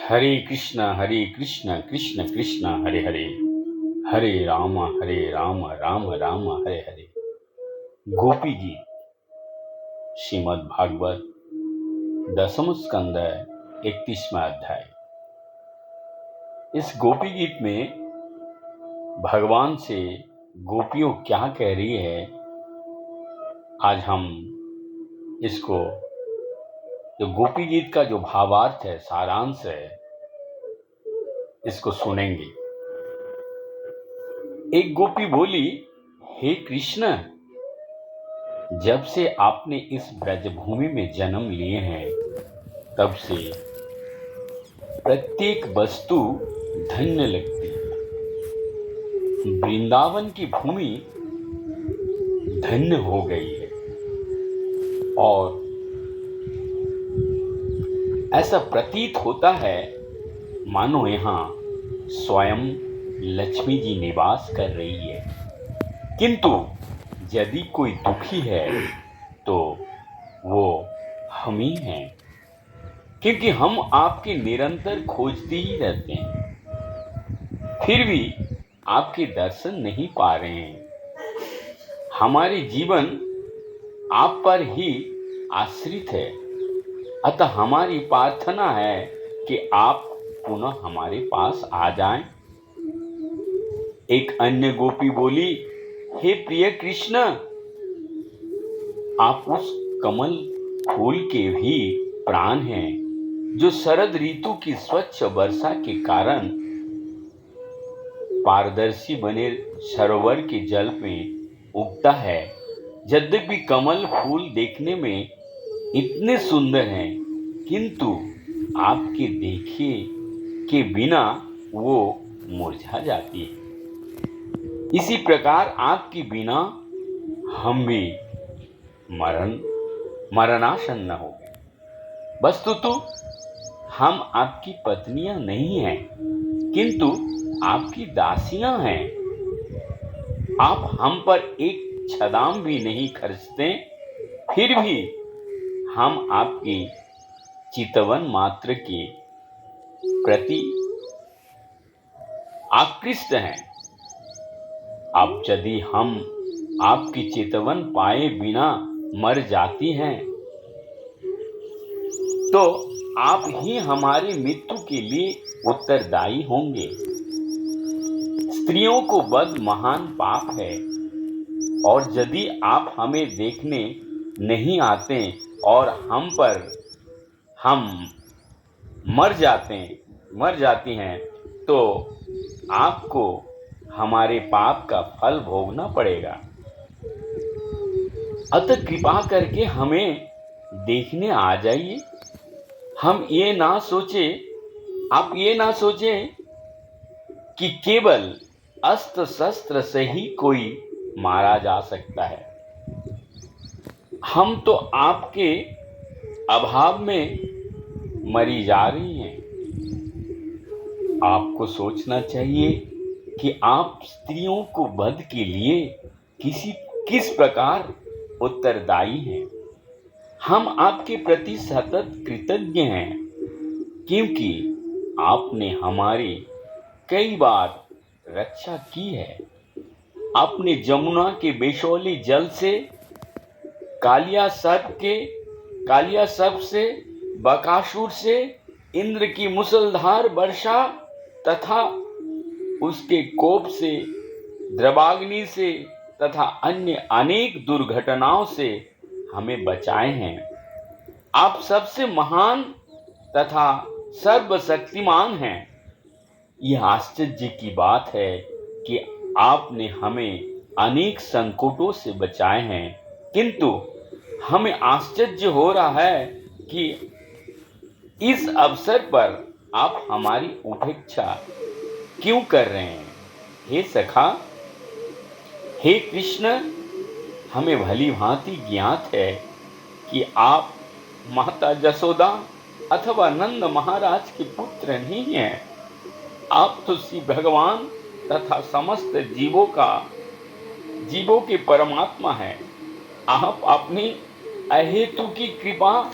हरे कृष्ण कृष्ण कृष्ण हरे हरे, हरे राम राम राम हरे हरे। गोपी गीत, श्रीमद् भागवत, दसम स्कंद, 31वां अध्याय। इस गोपी गीत में भगवान से गोपियों क्या कह रही है, आज हम इसको, जो गोपी गीत का जो भावार्थ है, सारांश है, इसको सुनेंगे। एक गोपी बोली, हे कृष्ण, जब से आपने इस ब्रजभूमि में जन्म लिए हैं, तब से प्रत्येक वस्तु धन्य लगती है। वृंदावन की भूमि धन्य हो गई है और ऐसा प्रतीत होता है मानो यहाँ स्वयं लक्ष्मी जी निवास कर रही है। किंतु यदि कोई दुखी है तो वो हम ही हैं, क्योंकि हम आपके निरंतर खोजते ही रहते हैं, फिर भी आपके दर्शन नहीं पा रहे हैं। हमारे जीवन आप पर ही आश्रित है, अतः हमारी प्रार्थना है कि आप पुनः हमारे पास आ जाएं। एक अन्य गोपी बोली, हे प्रिय कृष्ण, आप उस कमल फूल के भी प्राण हैं, जो शरद ऋतु की स्वच्छ वर्षा के कारण पारदर्शी बने सरोवर के जल में उगता है। यद्यपि कमल फूल देखने में इतने सुंदर हैं, किंतु आपके देखे के बिना वो मुरझा जाती है। इसी प्रकार आपके बिना हम भी मरणासन्न हो गए। वस्तुतः हम आपकी पत्नियां नहीं हैं, किंतु आपकी दासियां हैं। आप हम पर एक छदाम भी नहीं खर्चते, फिर भी हम आपकी चितवन मात्र के प्रति आकृष्ट हैं। अब यदि हम आपकी चितवन पाए बिना मर जाती हैं, तो आप ही हमारी मृत्यु के लिए उत्तरदायी होंगे। स्त्रियों को वध महान पाप है, और यदि आप हमें देखने नहीं आते और हम मर जाती हैं, तो आपको हमारे पाप का फल भोगना पड़ेगा। अतः कृपा करके हमें देखने आ जाइए। आप ये ना सोचे कि केवल अस्त्र शस्त्र से ही कोई मारा जा सकता है। हम तो आपके अभाव में मरी जा रही हैं। आपको सोचना चाहिए कि आप स्त्रियों को वध के लिए किस प्रकार उत्तरदायी हैं। हम आपके प्रति सतत कृतज्ञ हैं, क्योंकि आपने हमारी कई बार रक्षा की है। आपने जमुना के बेशौली जल से, कालिया सर्प से, बकासुर से, इंद्र की मुसलधार वर्षा तथा उसके कोप से, द्रवाग्नि से तथा अन्य अनेक दुर्घटनाओं से हमें बचाए हैं। आप सबसे महान तथा सर्वशक्तिमान हैं। यह आश्चर्य की बात है कि आपने हमें अनेक संकटों से बचाए हैं, किंतु हमें आश्चर्य हो रहा है कि इस अवसर पर आप हमारी उपेक्षा क्यों कर रहे हैं। हे सखा, हे कृष्ण, हमें भली भांति ज्ञात है कि आप माता जसोदा अथवा नंद महाराज के पुत्र नहीं हैं। आप तो श्री भगवान तथा समस्त जीवों के परमात्मा हैं। आप अपनी अहेतु की कृपा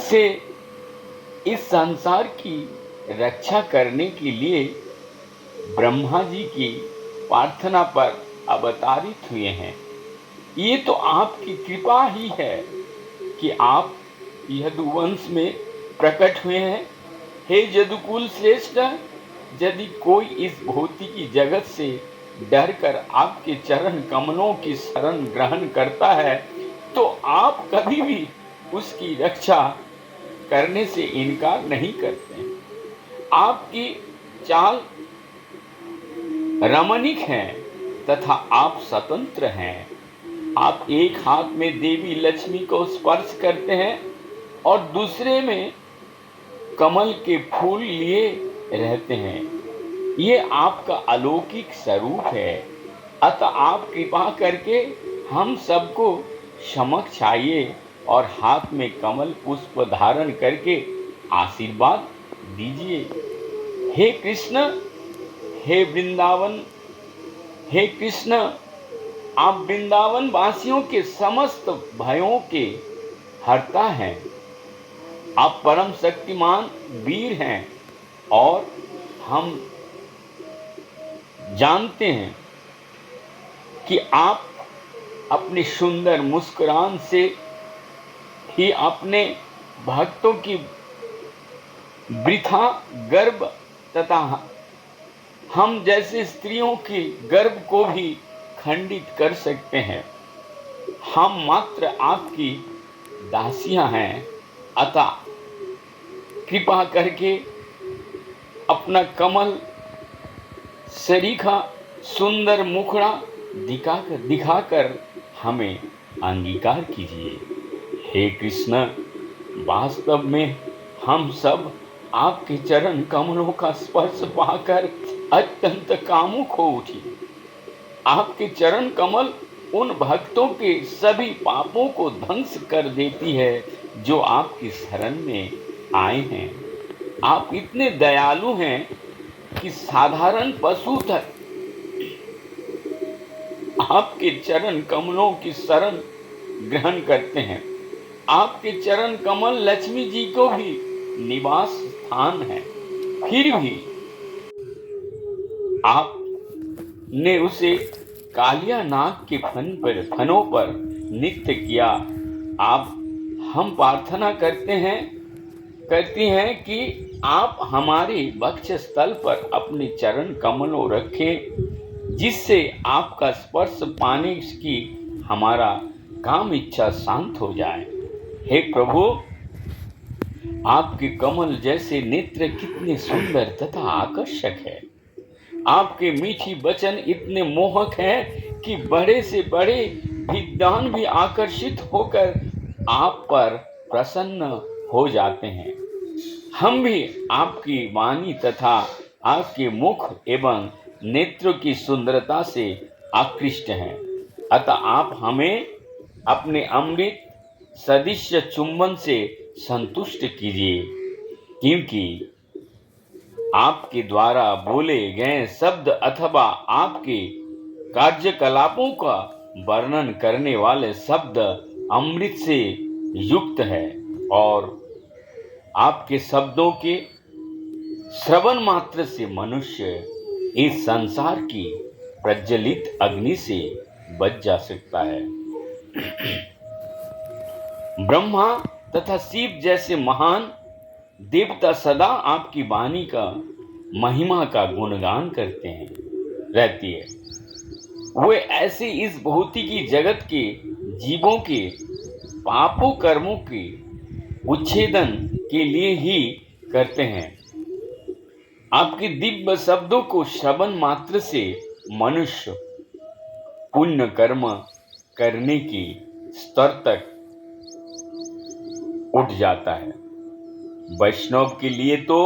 से इस संसार की रक्षा करने के लिए ब्रह्मा जी की प्रार्थना पर अवतारित हुए हैं। ये तो आपकी कृपा ही है कि आप यदुवंश में प्रकट हुए हैं। हे यदुकुल श्रेष्ठ, यदि कोई इस भौतिकी जगत से डरकर आपके चरण कमलों की शरण ग्रहण करता है तो आप कभी भी उसकी रक्षा करने से इनकार नहीं करते। आपकी चाल रमणीक है तथा आप स्वतंत्र हैं। आप एक हाथ में देवी लक्ष्मी को स्पर्श करते हैं और दूसरे में कमल के फूल लिए रहते हैं। ये आपका अलौकिक स्वरूप है। अतः आप कृपा करके हम सबको समक्ष आइए और हाथ में कमल पुष्प धारण करके आशीर्वाद दीजिए। हे कृष्ण, हे वृंदावन, हे कृष्ण, आप वृंदावन वासियों के समस्त भयों के हरता हैं। आप परम शक्तिमान वीर हैं और हम जानते हैं कि आप अपनी सुंदर मुस्कुराहट से ही अपने भक्तों की वृथा गर्भ तथा हम जैसे स्त्रियों की गर्भ को भी खंडित कर सकते हैं। हम मात्र आपकी दासियां हैं। अतः कृपा करके अपना कमल सरीखा सुंदर मुखड़ा दिखाकर हमें अंगीकार कीजिए। हे कृष्ण, वास्तव में हम सब आपके चरण कमलों का स्पर्श पाकर अत्यंत कामुक हो उठे। आपके चरण कमल उन भक्तों के सभी पापों को ध्वंस कर देती है जो आपकी शरण में आए हैं। आप इतने दयालु हैं कि साधारण पशु तक आपके चरण कमलों की शरण ग्रहण करते हैं। आपके चरण कमल लक्ष्मी जी को भी निवास स्थान है। फिर भी आपने उसे कालिया नाग के फनों पर नृत्य किया। आप हम प्रार्थना करती हैं कि आप हमारे वक्ष स्थल पर अपने चरण कमलों रखें, जिससे आपका स्पर्श पाने की हमारा काम इच्छा शांत हो जाए। हे प्रभु, आपके कमल जैसे नेत्र कितने सुंदर तथा आकर्षक है। आपके मीठी वचन इतने मोहक हैं कि बड़े से बड़े विद्वान भी आकर्षित होकर आप पर प्रसन्न हो जाते हैं। हम भी आपकी वाणी तथा आपके मुख एवं नेत्रों की सुंदरता से आकृष्ट हैं। अतः आप हमें अपने अमृत सदृश चुंबन से संतुष्ट कीजिए, क्योंकि आपके द्वारा बोले गए शब्द अथवा आपके कार्यकलापों का वर्णन करने वाले शब्द अमृत से युक्त है और आपके शब्दों के श्रवण मात्र से मनुष्य इस संसार की प्रज्वलित अग्नि से बच जा सकता है। ब्रह्मा तथा शिव जैसे महान देवता सदा आपकी वाणी का महिमा का गुणगान करते हैं रहती है। वे ऐसे इस भौतिकी जगत के जीवों के पापों कर्मों के उच्छेदन के लिए ही करते हैं। आपके दिव्य शब्दों को श्रवण मात्र से मनुष्य पुण्य कर्म करने की स्तर तक उठ जाता है। वैष्णव के लिए तो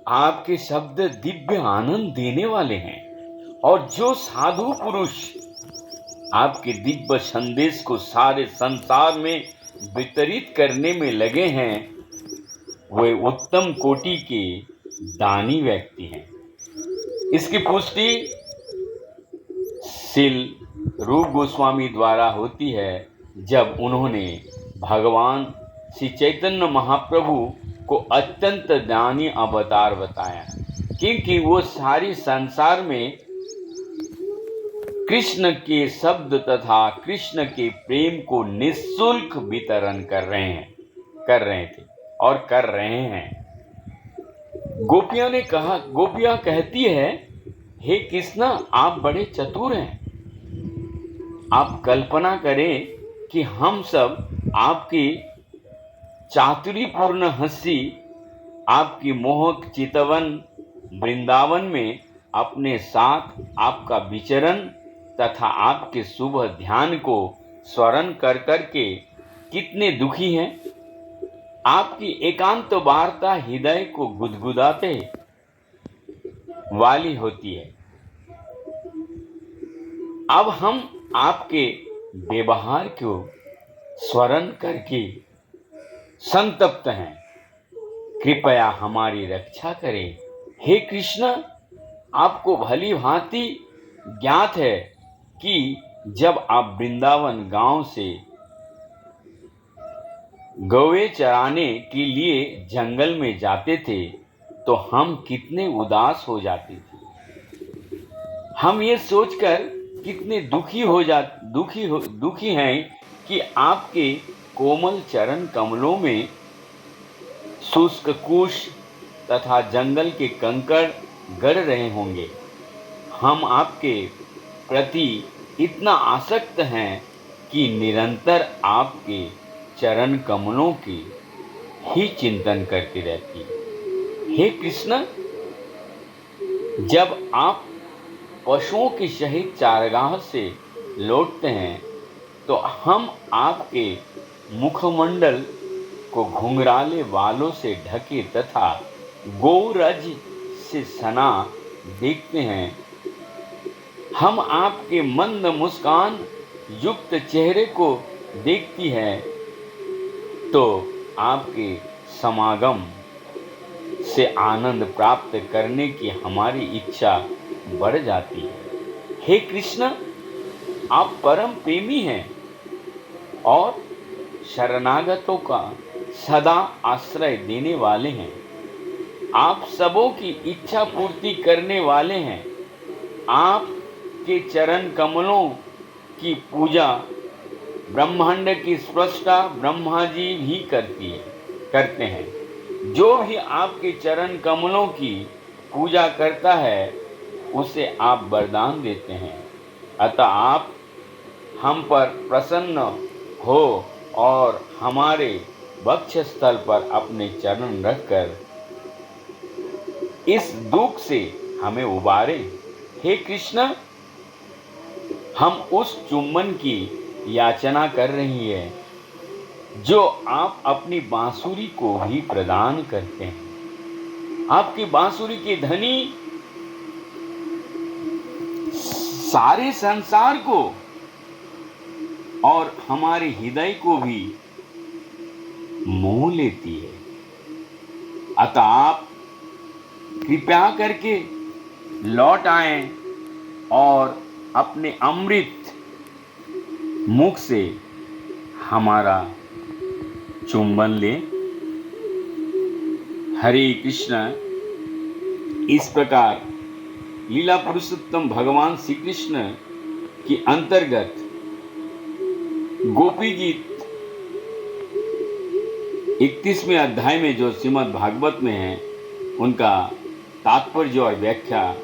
आपके शब्द दिव्य आनंद देने वाले हैं और जो साधु पुरुष आपके दिव्य संदेश को सारे संसार में वितरित करने में लगे हैं, वे उत्तम कोटि के दानी व्यक्ति हैं। इसकी पुष्टि श्रील रूप गोस्वामी द्वारा होती है, जब उन्होंने भगवान श्री चैतन्य महाप्रभु को अत्यंत ज्ञानी अवतार बताया, क्योंकि वो सारी संसार में कृष्ण के शब्द तथा कृष्ण के प्रेम को निःशुल्क वितरण कर रहे थे और कर रहे हैं। गोपियां कहती है, हे कृष्ण, आप बड़े चतुर हैं। आप कल्पना करें कि हम सब आपकी चातुरीपूर्ण हंसी, आपकी मोहक चितवन वृंदावन में अपने साथ आपका विचरण तथा आपके शुभ ध्यान को स्मरण कर करके कितने दुखी हैं। आपकी एकांत वार्ता हृदय को गुदगुदाते वाली होती है। अब हम आपके व्यवहार को स्मरण करके संतप्त हैं। कृपया हमारी रक्षा करें। हे कृष्ण, आपको भली भांति ज्ञात है कि जब आप वृंदावन गांव से गौवे चराने के लिए जंगल में जाते थे तो हम कितने उदास हो जाते थे। हम ये सोचकर कितने दुखी हैं कि आपके कोमल चरण कमलों में शुष्क कुश तथा जंगल के कंकड़ गड़ रहे होंगे। हम आपके प्रति इतना आसक्त हैं कि निरंतर आपके चरण कमलों की ही चिंतन करती रहती है। हे कृष्ण, जब आप पशुओं के सहित चारगाह से लौटते हैं तो हम आपके मुखमंडल को घुंघराले बालों से ढके तथा गौरज से सना देखते हैं। हम आपके मंद मुस्कान युक्त चेहरे को देखती है तो आपके समागम से आनंद प्राप्त करने की हमारी इच्छा बढ़ जाती है। हे कृष्ण, आप परम प्रेमी हैं और शरणागतों का सदा आश्रय देने वाले हैं। आप सबों की इच्छा पूर्ति करने वाले हैं। आपके चरण कमलों की पूजा ब्रह्मांड की सृष्टा ब्रह्मा जी भी करते हैं। जो भी आपके चरण कमलों की पूजा करता है उसे आप वरदान देते हैं। अतः आप हम पर प्रसन्न हो और हमारे वक्षस्थल पर अपने चरण रखकर इस दुख से हमें उबारे। हे कृष्ण, हम उस चुम्बन की याचना कर रही है जो आप अपनी बांसुरी को भी प्रदान करते हैं। आपकी बांसुरी के धनी सारे संसार को और हमारे हृदय को भी मोह लेती है। अतः आप कृपया करके लौट आएं और अपने अमृत मुख से हमारा चुंबन ले। हरे कृष्ण। इस प्रकार लीला पुरुषोत्तम भगवान श्री कृष्ण के अंतर्गत गोपी गीत 31वें अध्याय में जो श्रीमद् भागवत में है उनका तात्पर्य और व्याख्या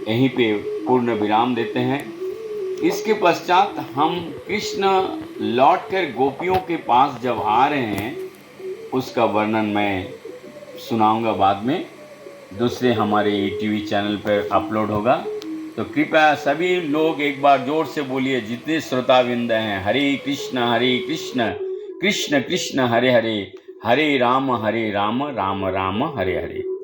यहीं पे पूर्ण विराम देते हैं। इसके पश्चात हम कृष्ण लौटकर गोपियों के पास जब आ रहे हैं उसका वर्णन मैं सुनाऊंगा बाद में, दूसरे हमारे टीवी चैनल पर अपलोड होगा। तो कृपया सभी लोग एक बार जोर से बोलिए, जितने श्रोताविंद हैं, हरे कृष्ण कृष्ण कृष्ण हरे हरे, हरे राम राम राम हरे हरे।